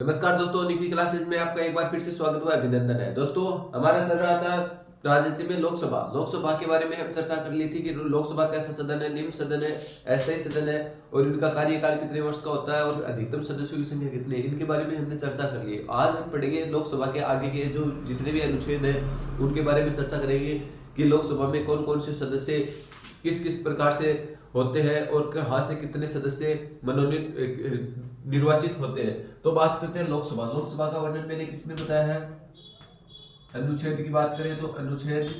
नमस्कार दोस्तों, निकी क्लासेज में आपका एक बार फिर से स्वागत हुआ, अभिनंदन है। दोस्तों, हमारा चल रहा था राजनीति में लोकसभा के बारे में हम चर्चा कर ली थी कि लोकसभा कैसा सदन है, निम्न सदन है, अस्थायी सदन है और इनका कार्यकाल कितने वर्ष का होता है और अधिकतम सदस्यों की संख्या कितनी है, इनके बारे में हमने चर्चा कर ली। आज हम पढ़ेंगे लोकसभा के आगे के जो जितने भी अनुच्छेद है उनके बारे में चर्चा करेंगे कि लोकसभा में कौन कौन से सदस्य किस किस प्रकार से होते हैं और कहाँ से कितने सदस्य मनोनीत निर्वाचित होते हैं। तो बात करते हैं लोकसभा का वर्णन मैंने किसमें बताया है। अनुच्छेद की बात करें तो अनुच्छेद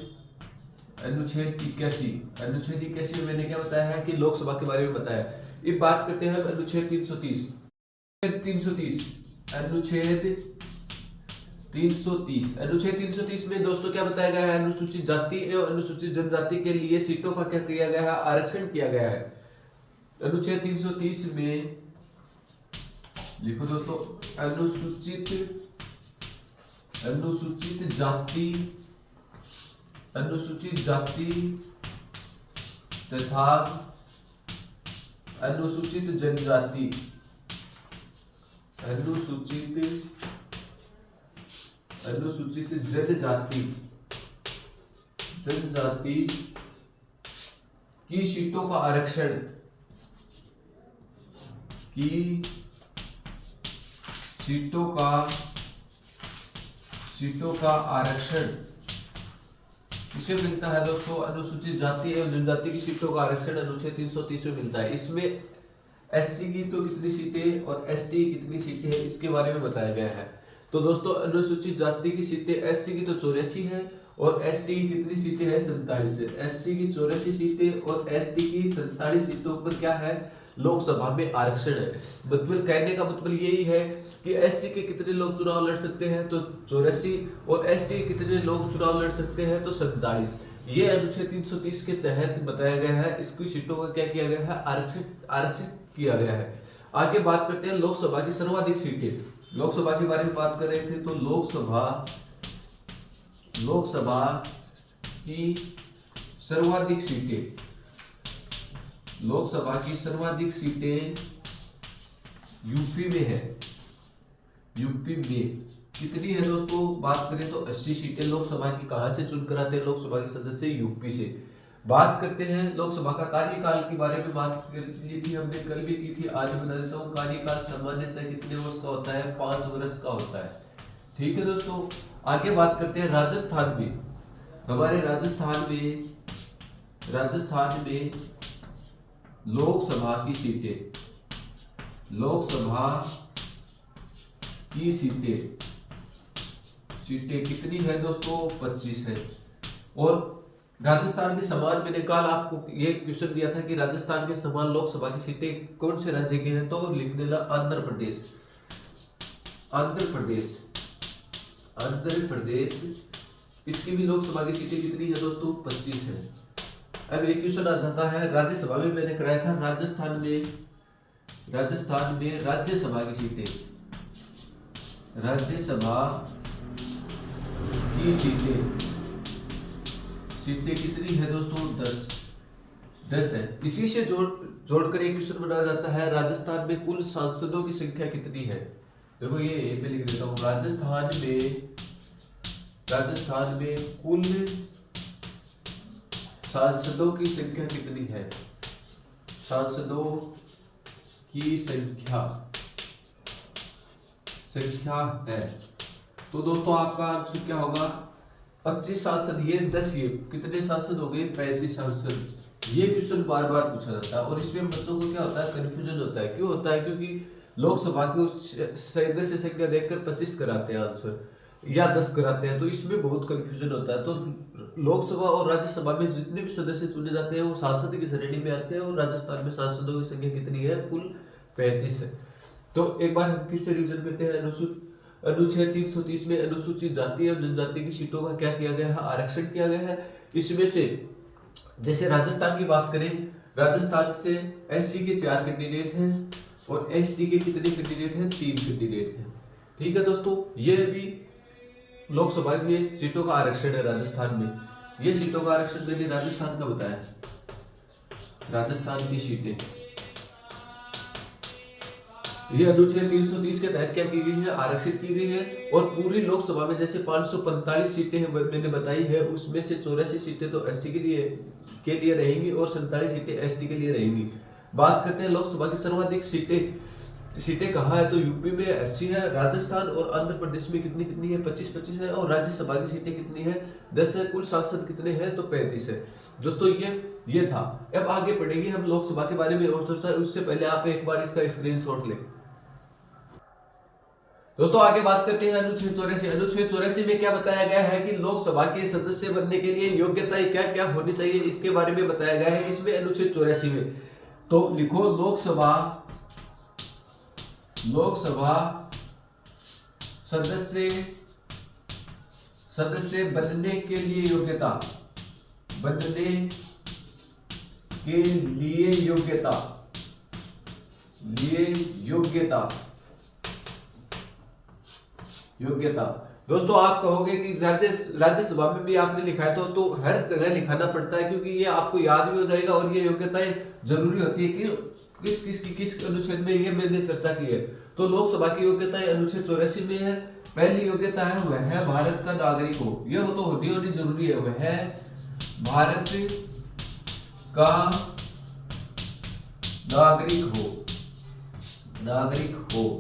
81 में मैंने क्या बताया है कि लोकसभा के बारे में बताया। अब बात करते हैं अनुच्छेद 330 अनुच्छेद 330 में दोस्तों क्या बताया गया है, अनुसूचित जाति एवं अनुसूचित जनजाति के लिए सीटों का क्या किया गया है, आरक्षण किया गया है। अनुच्छेद 330 में लिखो दोस्तों, अनुसूचित जाति तथा अनुसूचित जनजाति की सीटों का आरक्षण किसे मिलता है दोस्तों, अनुसूचित जाति एवं जनजाति की सीटों का आरक्षण अनुच्छेद 330 में मिलता है। इसमें एससी की तो कितनी सीटें और एसटी की कितनी सीटें हैं इसके बारे में बताया गया है। तो दोस्तों, अनुसूचित जाति की सीटें एससी की तो 84 है और एसटी की कितनी सीटें हैं, 47 है। एससी की 84 सीटें और एसटी की 47 सीटों पर क्या है, लोकसभा में आरक्षण है। मतलब कहने का मतलब यही है कि एससी के कितने लोग चुनाव लड़ सकते हैं, तो 84 और एसटी के कितने लोग चुनाव लड़ सकते हैं, तो 47। ये अनुच्छेद 330 के तहत बताया गया है। इसकी सीटों का क्या किया गया है, आरक्षित किया गया है। आगे बात करते हैं लोकसभा की सर्वाधिक सीटें। लोकसभा के बारे में बात कर रहे थे तो लोकसभा की सर्वाधिक सीटें यूपी में है। यूपी में कितनी है दोस्तों, बात करें तो 80 सीटें लोकसभा की कहां से चुनकर आते हैं, लोकसभा के सदस्य यूपी से। बात करते हैं लोकसभा का कार्यकाल के बारे में, बात कर ली थी हमने, कल भी की थी, आज बता देता हूँ। कार्यकाल सामान्यतः कितने वर्ष का होता है, 5 वर्ष का होता है। ठीक है दोस्तों, आगे बात करते हैं राजस्थान में। हमारे राजस्थान में लोकसभा की सीटें कितनी है दोस्तों, 25 है। और राजस्थान के समान, मैंने कल आपको ये क्वेश्चन दिया था कि राजस्थान के समान लोकसभा की सीटें कौन से राज्य के हैं, तो लिख देना आंध्र प्रदेश। इसकी भी लोकसभा की सीटें कितनी है दोस्तों, 25 है। अब एक क्वेश्चन आ जाता है, राज्यसभा में मैंने कराया था, राजस्थान में राज्यसभा की सीटें कितनी है दोस्तों, 10 है। इसी से जोड़कर एक क्वेश्चन बनाया जाता है, राजस्थान में कुल सांसदों की संख्या कितनी है। देखो ये पे लिख देता हूँ, राजस्थान में कुल सांसदों की संख्या कितनी है, सांसदों की संख्या है। तो दोस्तों आपका आंसर क्या होगा, 25 सांसद, ये 10, ये कितने सांसद हो गए, 35 सांसद। ये क्वेश्चन बार बार पूछा जाता है और इसमें बच्चों को क्या होता है, कंफ्यूजन होता है। क्यों होता है, क्योंकि लोकसभा की सदस्य संख्या देखकर 25 कराते हैं आंसर या 10 कराते हैं, तो इसमें बहुत कंफ्यूजन होता है। तो लोकसभा और राज्यसभा में जितने भी सदस्य चुने जाते हैं वो सांसद की श्रेणी में आते हैं और राजस्थान में सांसदों की संख्या कितनी है, कुल 35 है। तो एक बार हम फिर से रिवीजन करते हैं। अनुच्छेद 330 में अनुसूचित जाति एवं जनजाति की सीटों का क्या किया गया है, आरक्षण किया गया है। इसमें से जैसे राजस्थान की बात करें, राजस्थान से एससी के 4 कैंडिडेट हैं और एसटी के कितने कैंडिडेट हैं, 3 कैंडिडेट हैं। ठीक है दोस्तों, ये भी लोकसभा में सीटों का आरक्षण है राजस्थान में। ये सीटों का आरक्षण मैंने राजस्थान का बताया। राजस्थान की सीटें ये अनुच्छेद 330 के तहत क्या की गई है, आरक्षित की गई है। और पूरी लोकसभा में जैसे 545 सीटें हैं मैंने बताई है, उसमें से 84 सीटें तो एससी के लिए रहेंगी और 47 सीटें एसटी के लिए रहेंगी। बात करते हैं लोकसभा की सर्वाधिक सीटें कहाँ है, तो यूपी में 80 है, राजस्थान और आंध्र प्रदेश में कितनी कितनी है, 25 है। और राज्यसभा की सीटें कितनी है, 10 है। कुल सांसद कितने हैं, तो 35 है। दोस्तों ये था। अब आगे पढ़ेंगे हम लोकसभा के बारे में और चर्चा। उससे पहले आप एक बार इसका स्क्रीनशॉट लें। दोस्तों आगे बात करते हैं अनुच्छेद 84। अनुच्छेद 84 में क्या बताया गया है कि लोकसभा के सदस्य बनने के लिए योग्यताएं क्या क्या होनी चाहिए, इसके बारे में बताया गया है। किसमें, अनुच्छेद 84 में। तो लिखो लोकसभा सदस्य बनने के लिए योग्यता, योग्यता। दोस्तों आप कहोगे कि राज्यसभा में भी आपने लिखा है, तो हर जगह लिखाना पड़ता है क्योंकि ये आपको याद भी हो जाएगा और ये योग्यताएं जरूरी होती है कि किस अनुच्छेद में ये मैंने चर्चा की है। तो लोकसभा की योग्यताएं अनुच्छेद 84 में है। पहली योग्यता है वह है भारत का नागरिक हो, यह तो होनी जरूरी है। वह है भारत का नागरिक हो।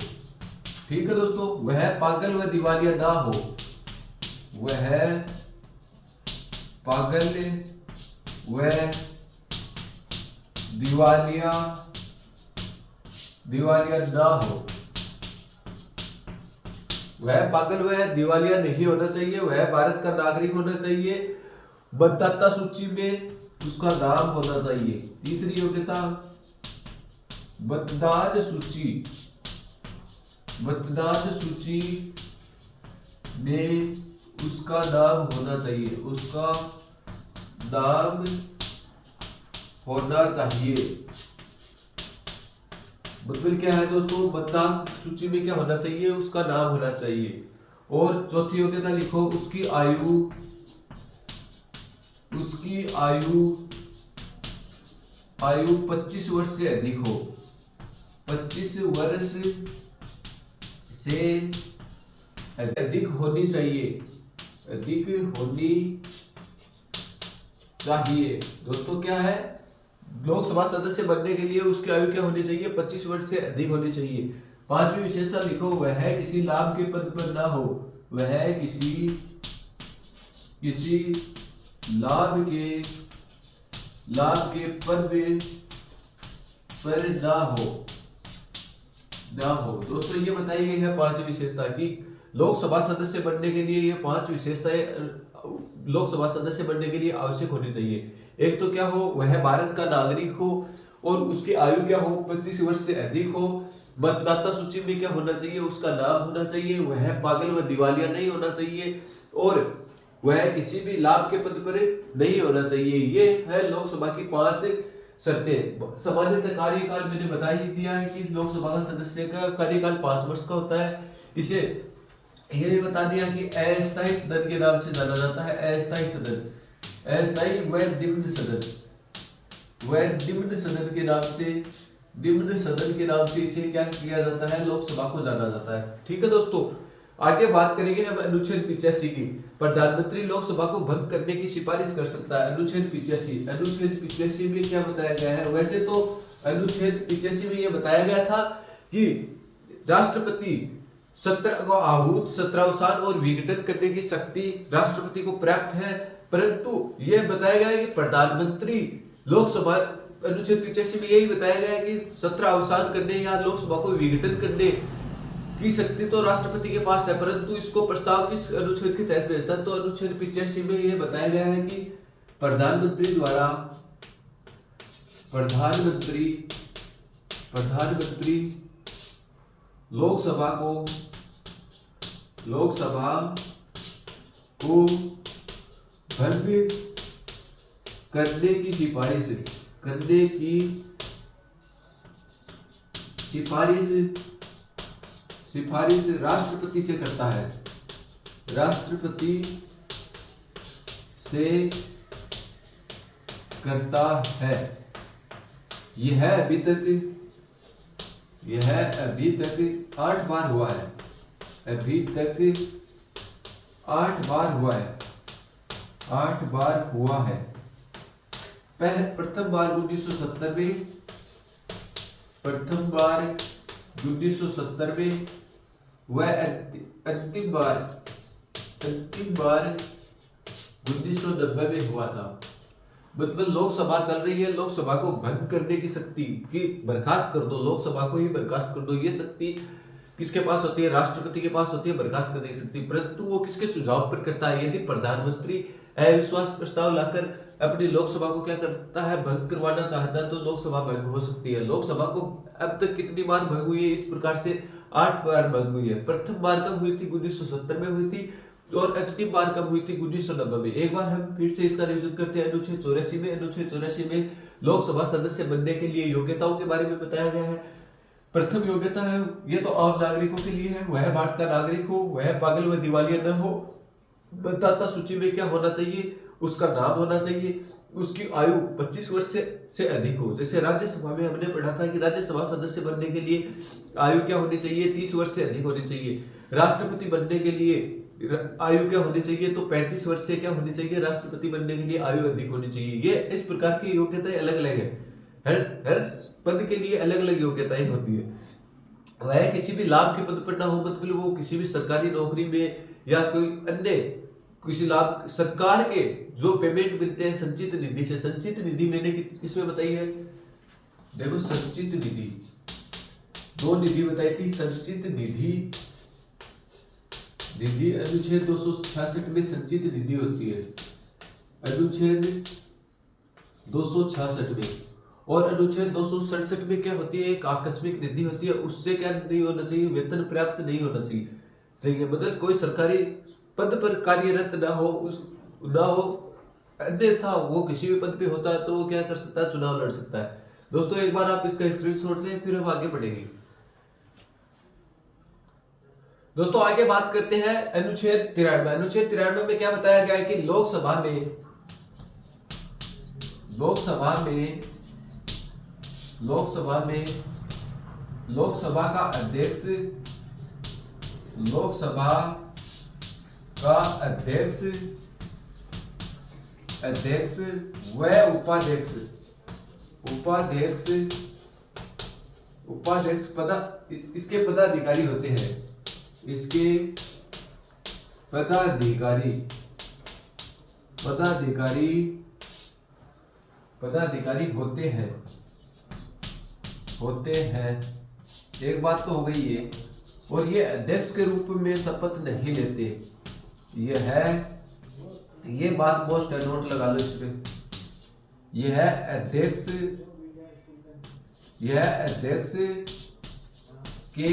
ठीक है दोस्तों, वह पागल व दिवालिया ना हो, वह पागल व दिवालिया ना हो, वह पागल व दिवालिया नहीं होना चाहिए, वह भारत का नागरिक होना चाहिए, मतदाता सूची में उसका नाम होना चाहिए। तीसरी योग्यता, मतदान सूची में उसका नाम होना चाहिए, मतलब क्या है दोस्तों, मतदान सूची में क्या होना चाहिए, उसका नाम होना चाहिए। और चौथी योग्यता लिखो, उसकी आयु 25 वर्ष से अधिक हो, 25 वर्ष से अधिक होनी चाहिए। दोस्तों क्या है, लोकसभा सदस्य बनने के लिए उसकी आयु क्या होनी चाहिए, 25 वर्ष से अधिक होनी चाहिए। पांचवी विशेषता लिखो, वह किसी लाभ के पद पर ना हो, वह किसी लाभ के पद पर ना हो। दोस्तों ये बताई गई है पांच विशेषता की लोकसभा सदस्य बनने के लिए। ये पांच विशेषताएं लोकसभा सदस्य बनने के लिए आवश्यक होनी चाहिए। एक तो क्या हो, वह भारत का नागरिक हो और उसकी आयु क्या हो, 25 वर्ष से अधिक हो। मतदाता सूची में क्या होना चाहिए, उसका नाम होना चाहिए, वह पागल व दिवालिया नहीं होना चाहिए और वह किसी भी लाभ के पद पर नहीं होना चाहिए। ये है लोकसभा की 5 शर्तें। सामान्यतः कार्यकाल मैंने बता ही दिया है कि लोकसभा का सदस्य का कार्यकाल 5 वर्ष का होता है। इसे यह भी बता दिया कि अस्थायी सदन के नाम से जाना जाता है। अस्थायी सदन, अस्थायी व निम्न सदन के नाम से इसे क्या किया जाता है, लोकसभा को जाना जाता है। ठीक है दोस्तों, आगे बात करेंगे हम अनुच्छेद 85 की। प्रधानमंत्री लोकसभा को भंग करने की सिफारिश कर सकता है। अनुच्छेद 85 में क्या बताया गया है, वैसे तो अनुच्छेद 85 में यह बताया गया था कि राष्ट्रपति सत्र को आहूत, सत्रावसान और विघटन करने की शक्ति राष्ट्रपति को प्राप्त है, परंतु यह बताया गया है कि प्रधानमंत्री लोकसभा, अनुच्छेद 85 में यही बताया गया है कि सत्रावसान करने या लोकसभा को विघटन करने की शक्ति तो राष्ट्रपति के पास है, परंतु इसको प्रस्ताव किस अनुच्छेद के तहत भेजता है, तो अनुच्छेद 85 में यह बताया गया है कि प्रधानमंत्री द्वारा लोकसभा को भंग करने की सिफारिश राष्ट्रपति से करता है। यह अभी तक यह अभी तक 8 बार हुआ है, अभी तक 8 बार हुआ है, 8 बार हुआ है। प्रथम बार 1970 में, प्रथम बार 1970 में, वह अंतिम बार 1990 में हुआ था। मतलब लोकसभा चल रही है, लोकसभा को भंग करने की शक्ति कि बर्खास्त कर दो, लोकसभा को ही बर्खास्त कर दो, ये शक्ति किसके पास होती है? राष्ट्रपति के पास होती है बर्खास्त करने की शक्ति। परंतु वो किसके सुझाव पर करता है? यदि प्रधानमंत्री अविश्वास प्रस्ताव लाकर अपनी लोकसभा को क्या करता है? भंग करवाना चाहता है, तो लोकसभा भंग हो सकती है। लोकसभा को अब तक कितनी बार भंग हुई है? इस प्रकार से 8 बार भंग हुई है। प्रथम बार कब हुई थी? 1970 में हुई थी, और अंतिम बार कब हुई थी? 1990 में। एक बार हम फिर से इसका रिवीजन करते हैं। अनुच्छेद 84 में, अनुच्छेद 84 में लोकसभा सदस्य बनने के लिए योग्यताओं के बारे में बताया गया है। प्रथम योग्यता है, ये तो आम नागरिकों के लिए है, वह भारत का नागरिक हो, वह पागल व दिवालिया न हो, मतदाता सूची में क्या होना चाहिए? उसका नाम होना चाहिए, उसकी आयु 25 वर्ष से अधिक हो। जैसे राज्यसभा में हमने पढ़ा था कि राज्यसभा सदस्य बनने के लिए आयु क्या होनी चाहिए? 30 वर्ष से अधिक होनी चाहिए। राष्ट्रपति बनने के लिए आयु क्या होनी चाहिए? तो 35 वर्ष से क्या होनी चाहिए? राष्ट्रपति बनने के लिए आयु अधिक होनी चाहिए। ये इस प्रकार की योग्यताएं अलग अलग है, हर पद के लिए अलग अलग योग्यताएं होती है। वह किसी भी लाभ के पद पर ना हो, मतलब वो किसी भी सरकारी नौकरी में या कोई अन्य किसी लाभ, सरकार के जो पेमेंट मिलते हैं संचित निधि से, संचित निधि मैंने इसमें बताई है, देखो संचित निधि, 2 निधि बताई थी। संचित निधि अनुच्छेद 266 में संचित निधि होती है, अनुच्छेद 266 में। और अनुच्छेद 267 में क्या होती है? एक आकस्मिक निधि होती है, उससे क्या नहीं होना चाहिए? वेतन प्राप्त नहीं होना चाहिए। मतलब कोई सरकारी पद पर कार्यरत ना हो, अन्यथा वो किसी भी पद पे होता है तो वो क्या कर सकता है? चुनाव लड़ सकता है। दोस्तों एक बार आप इसका स्क्रीनशॉट लें, फिर हम आगे बढ़ेंगे। दोस्तों आगे बात करते हैं अनुच्छेद 93। अनुच्छेद 93 में क्या बताया गया है कि लोकसभा का अध्यक्ष व उपाध्यक्ष इसके पदाधिकारी होते हैं, इसके पदाधिकारी होते हैं। एक बात तो हो गई ये। और ये अध्यक्ष के रूप में शपथ नहीं लेते, ये बात मोस्ट नोट लगा लो इसमें। यह अध्यक्ष के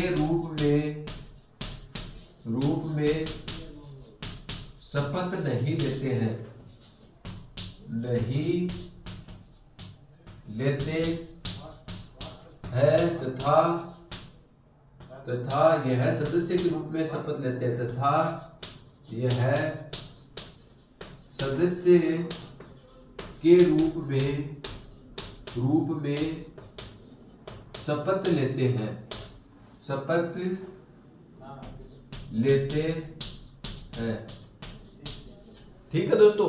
रूप में शपथ नहीं लेते हैं, तथा यह सदस्य के रूप में शपथ लेते हैं, तथा यह सदस्य के रूप में शपथ लेते हैं। ठीक है दोस्तों,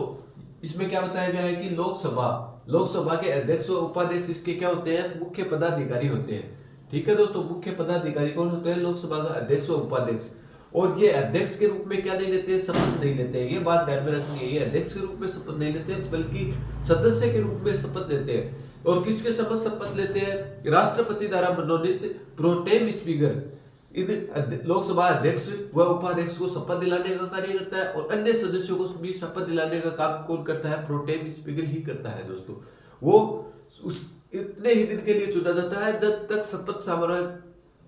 इसमें क्या बताया गया है कि लोकसभा के अध्यक्ष और उपाध्यक्ष इसके क्या होते हैं? मुख्य पदाधिकारी होते हैं। ठीक है दोस्तों, मुख्य पदाधिकारी कौन होते हैं? लोकसभा का अध्यक्ष और उपाध्यक्ष। और ये अध्यक्ष के रूप में क्या नहीं लेते हैं? शपथ नहीं लेते हैं। ये बात ध्यान में रखनी है, ये अध्यक्ष के रूप में शपथ नहीं लेते हैं, बल्कि सदस्य के रूप में शपथ लेते हैं। और किसके समक्ष शपथ लेते हैं? राष्ट्रपति द्वारा मनोनीत प्रोटेम स्पीकर इन लोकसभा अध्यक्ष व उपाध्यक्ष को शपथ दिलाने का कार्य करता है, और अन्य सदस्यों को भी शपथ दिलाने का काम कौन करता है? प्रोटेम स्पीकर ही करता है दोस्तों। वो इतने ही दिन के लिए चुना जाता है जब तक शपथ समारोह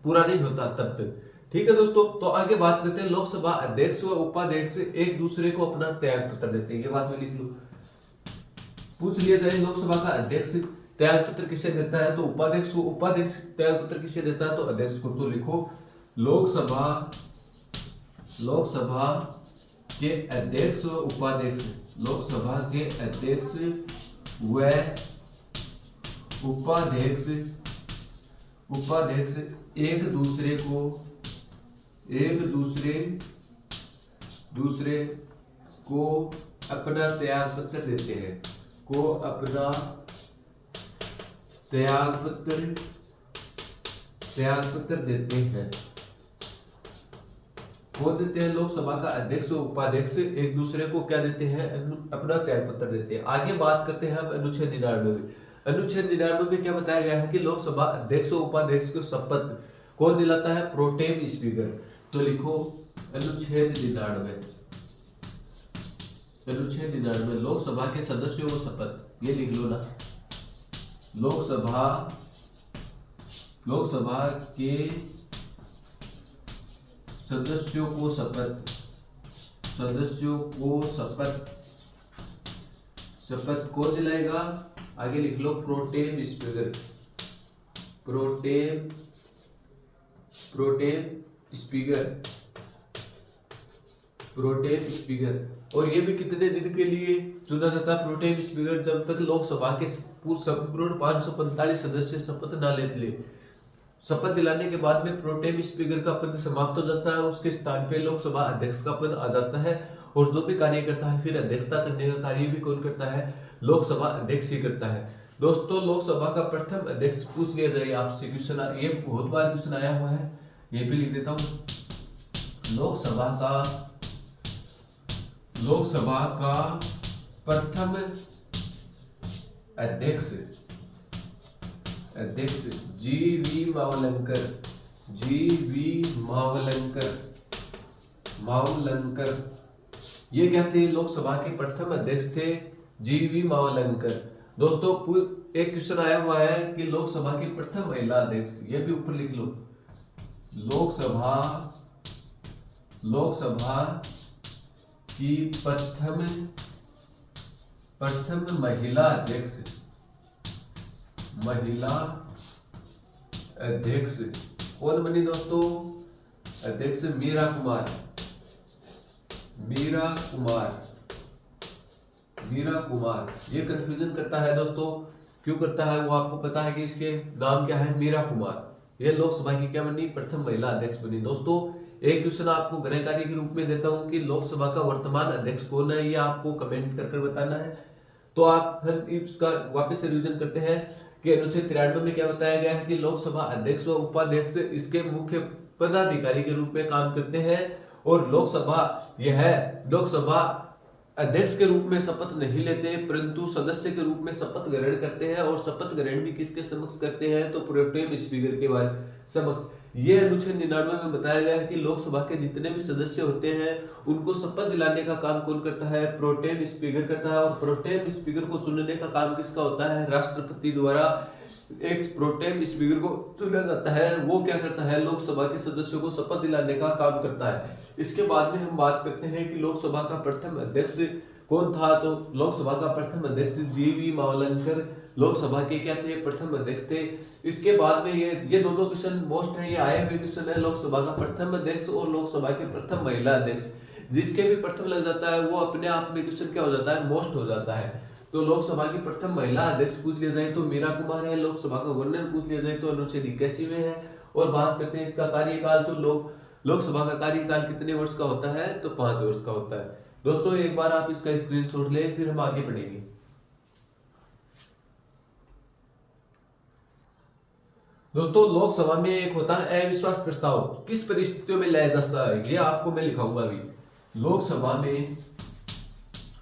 पूरा नहीं होता तब तक। ठीक है दोस्तों, तो आगे बात करते हैं। लोकसभा अध्यक्ष व उपाध्यक्ष एक दूसरे को अपना त्याग पत्र देते हैं। ये बात में लिख लो, पूछ लिया जाए लोकसभा का अध्यक्ष त्याग पत्र किसे देता है? तो उपाध्यक्ष को। उपाध्यक्ष त्याग पत्र किसे देता है? तो अध्यक्ष को। तो लिखो लोकसभा के अध्यक्ष व उपाध्यक्ष, लोकसभा के अध्यक्ष व उपाध्यक्ष एक दूसरे को अपना त्याग पत्र देते हैं, त्याग पत्र देते हैं। कौन देते हैं? लोकसभा का अध्यक्ष और उपाध्यक्ष एक दूसरे को क्या देते हैं? अपना त्याग पत्र देते हैं। आगे बात करते हैं अब अनुच्छेद 99 में। अनुच्छेद 99 में क्या बताया गया है कि लोकसभा अध्यक्ष और उपाध्यक्ष को शपथ कौन दिलाता है? Pro tem speaker. तो लिखो अनुच्छेद 99 लोकसभा के सदस्यों को शपथ, ये लिख लो ना, लोकसभा के सदस्यों को शपथ कौन दिलाएगा? आगे लिख लो प्रोटेम स्पीकर। और ये भी कितने दिन के लिए चुना जाता है प्रोटेम स्पीकर? जब तक लोकसभा के संपूर्ण 545 सदस्य शपथ ना ले। शपथ दिलाने के बाद में प्रोटेम स्पीकर का पद समाप्त हो जाता है, उसके स्थान पे लोकसभा अध्यक्ष का पद आ जाता है। और जो भी कार्य करता है फिर अध्यक्षता करने का कार्य भी कौन करता है? लोकसभा अध्यक्ष ही करता है। दोस्तों लोकसभा का प्रथम अध्यक्ष पूछ लिया जाए आपसे क्वेश्चन, ये बहुत बार क्वेश्चन आया हुआ है, ये भी लिख देता हूं। लोकसभा का प्रथम अध्यक्ष जी.वी. मावलंकर। ये क्या थे? लोकसभा के प्रथम अध्यक्ष थे जी.वी. मावलंकर। दोस्तों एक क्वेश्चन आया हुआ है कि लोकसभा की प्रथम महिला अध्यक्ष, ये भी ऊपर लिख लो, लोकसभा की प्रथम महिला अध्यक्ष कौन बनी दोस्तों? अध्यक्ष मीरा कुमार। ये कंफ्यूजन करता है दोस्तों, क्यों करता है वो आपको पता है कि इसके नाम क्या है? मीरा कुमार। ये लोकसभा की क्या बनी? प्रथम महिला अध्यक्ष बनी। दोस्तों एक क्वेश्चन आपको गृह कार्य के रूप में देता हूं कि लोकसभा का वर्तमान अध्यक्ष कौन है, ये आपको कमेंट कर बताना है। तो हम इसका वापस से रिवीजन करते हैं कि अनुच्छेद 93 में क्या बताया गया है कि लोकसभा अध्यक्ष और उपाध्यक्ष इसके मुख्य पदाधिकारी के रूप में काम करते हैं। और लोकसभा अध्यक्ष के रूप में शपथ नहीं लेते, परंतु सदस्य के रूप में शपथ ग्रहण करते हैं। और शपथ ग्रहण भी किसके समक्ष करते हैं? तो प्रोटेम स्पीकर के समक्ष। ये अनुच्छेद 99 में बताया गया है कि लोकसभा के जितने भी सदस्य होते हैं उनको शपथ दिलाने का काम कौन करता है? प्रोटेम स्पीकर करता है। और प्रोटेम स्पीकर को चुनने का काम किसका होता है? राष्ट्रपति द्वारा एक प्रोटेम स्पीकर को चुना जाता है। वो क्या करता है? लोकसभा के सदस्यों को शपथ दिलाने का काम करता है। इसके बाद में हम बात करते हैं कि लोकसभा का प्रथम अध्यक्ष कौन था? तो लोकसभा का प्रथम अध्यक्ष जी.वी. मावलंकर लोकसभा के क्या थे? प्रथम अध्यक्ष थे। इसके बाद में ये दोनों क्वेश्चन मोस्ट है, ये आए हुए क्वेश्चन है। लोकसभा का प्रथम अध्यक्ष और लोकसभा के प्रथम महिला अध्यक्ष, जिसके भी प्रथम लग जाता है वो अपने आप में क्वेश्चन क्या हो जाता है? मोस्ट हो जाता है। तो लोकसभा की प्रथम महिला अध्यक्ष पूछ लिया जाए तो मीरा कुमार है। लोकसभा का गवर्नर पूछ लिया जाए तो अनुच्छेद 81 में है। और बात करते हैं इसका कार्यकाल, तो लोकसभा का कार्यकाल कितने वर्ष का होता है? तो 5 वर्ष का होता है। दोस्तों एक बार आप इसका स्क्रीनशॉट लें, फिर हम आगे बढ़ेंगे। दोस्तों लोकसभा में एक होता है अविश्वास प्रस्ताव, किस परिस्थितियों में लाया जाता है ये आपको मैं लिखाऊंगा अभी। लोकसभा में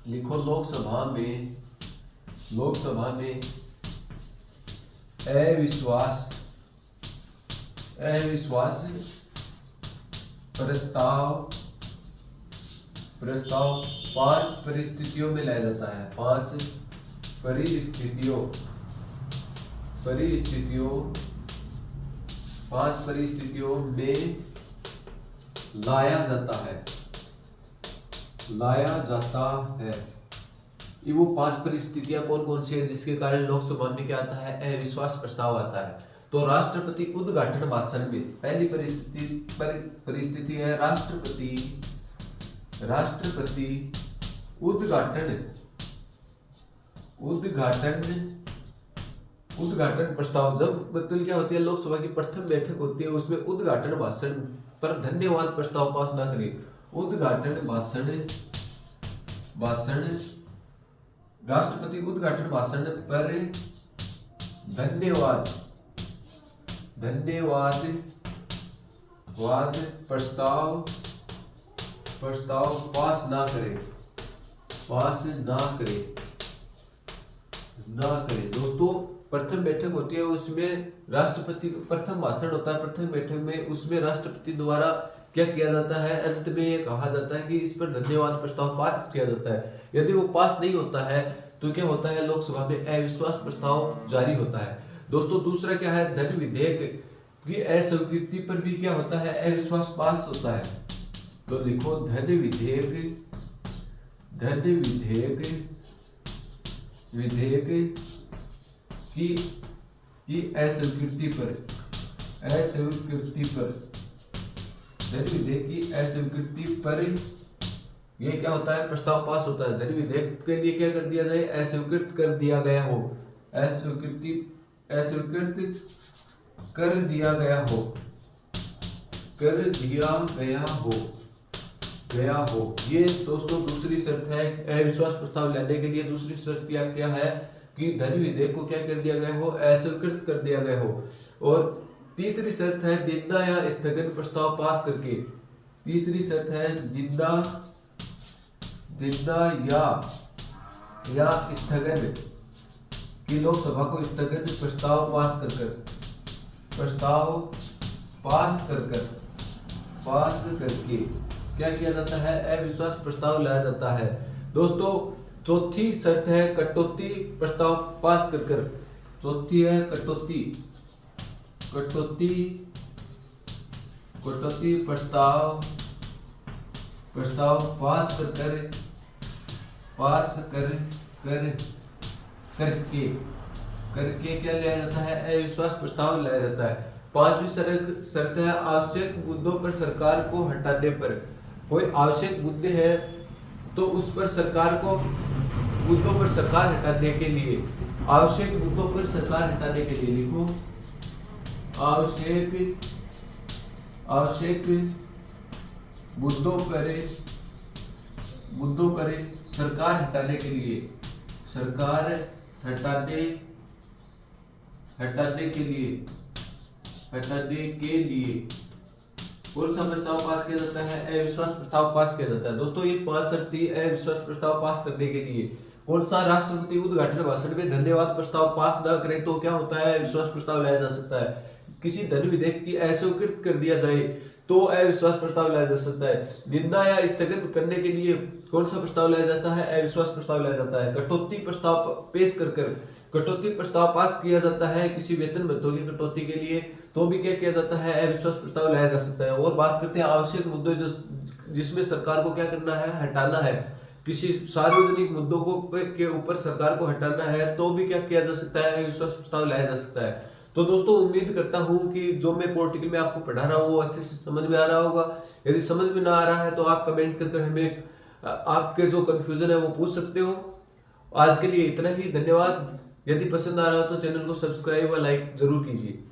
लिखो, लोकसभा में अविश्वास प्रस्ताव 5 परिस्थितियों में लाया जाता है। 5 परिस्थितियों में लाया जाता है। ये वो 5 परिस्थितियां कौन कौन सी है जिसके कारण लोकसभा में क्या आता है? अविश्वास प्रस्ताव आता है। तो राष्ट्रपति उद्घाटन भाषण में पहली परिस्थिति है राष्ट्रपति उद्घाटन प्रस्ताव, जब मतलब क्या होती है, लोकसभा की प्रथम बैठक होती है, उसमें उद्घाटन भाषण पर धन्यवाद प्रस्ताव पास ना करें। उद्घाटन भाषण राष्ट्रपति उद्घाटन भाषण पर धन्यवाद प्रस्ताव पास ना करे। दोस्तों प्रथम बैठक होती है, उसमें राष्ट्रपति प्रथम भाषण होता है प्रथम बैठक में, उसमें राष्ट्रपति द्वारा क्या किया जाता है, अंत में ये कहा जाता है कि इस पर धन्यवाद प्रस्ताव पास किया जाता है। यदि वो पास नहीं होता है तो क्या होता है, लोकसभा में अविश्वास प्रस्ताव जारी होता है। दोस्तों दूसरा क्या है, धन विधेयक की अस्वीकृति पर भी क्या होता है, अविश्वास पास होता है। तो लिखो धन विधेयक की अस्वीकृति पर धन विधेयक की अस्वीकृति पर ये क्या होता है, प्रस्ताव पास होता है। धन विधेयक के लिए क्या कर दिया जाए, अस्वीकृत कर दिया गया हो, अस्वीकृत कर दिया गया हो। ये दोस्तों दूसरी शर्त है अविश्वास प्रस्ताव लाने के लिए। दूसरी शर्त क्या है कि धन विधेयक को क्या कर दिया गया हो, अस्वीकृत कर दिया गया हो। और तीसरी शर्त है निंदा या स्थगन प्रस्ताव पास करके। तीसरी शर्त है निंदा या स्थगन की, लोकसभा को स्थगन प्रस्ताव पास करके क्या किया जाता है, अविश्वास प्रस्ताव लाया जाता है। दोस्तों चौथी शर्त है कटौती प्रस्ताव पास कर। चौथी है कटौती प्रस्ताव पास करके क्या लिया जाता है, अविश्वास प्रस्ताव लाया जाता है। पांचवी शर्त है आवश्यक मुद्दों पर सरकार को हटाने पर। कोई आवश्यक मुद्दे हैं तो उस पर सरकार हटाने के लिए, आवश्यक मुद्दों पर सरकार हटाने के लिए लिखो आवश्यक मुद्दों पर सरकार हटाने के लिए, कौन सा प्रस्ताव पास किया जाता है, अविश्वास प्रस्ताव पास किया जाता है। दोस्तों ये 5 शर्त थी अविश्वास प्रस्ताव पास करने के लिए। कौन सा, राष्ट्रपति उद्घाटन भाषण में धन्यवाद प्रस्ताव पास न करें तो क्या होता है, अविश्वास प्रस्ताव लाया जा सकता है। किसी धन विधेयक की अस्वीकृत कर दिया जाए तो अविश्वास प्रस्ताव लाया जा सकता है। निंदा या स्थगन करने के लिए कौन सा प्रस्ताव लाया जाता है, अविश्वास प्रस्ताव लाया जाता है। कटौती प्रस्ताव पेश कर कटौती प्रस्ताव पास किया जाता है किसी वेतन भत्तों की कटौती के लिए, तो भी क्या किया जाता है, अविश्वास प्रस्ताव लाया जा सकता है। और बात करते हैं आवश्यक मुद्दों जिसमें सरकार को क्या करना है, हटाना है। किसी सार्वजनिक मुद्दों को के ऊपर सरकार को हटाना है तो भी क्या किया जा सकता है, अविश्वास प्रस्ताव लाया जा सकता है। तो दोस्तों उम्मीद करता हूं कि जो मैं पॉलिटिकल में आपको पढ़ा रहा हूं वो अच्छे से समझ में आ रहा होगा। यदि समझ में ना आ रहा है तो आप कमेंट करके हमें आपके जो कंफ्यूजन है वो पूछ सकते हो। आज के लिए इतना ही, धन्यवाद। यदि पसंद आ रहा हो तो चैनल को सब्सक्राइब व लाइक जरूर कीजिए।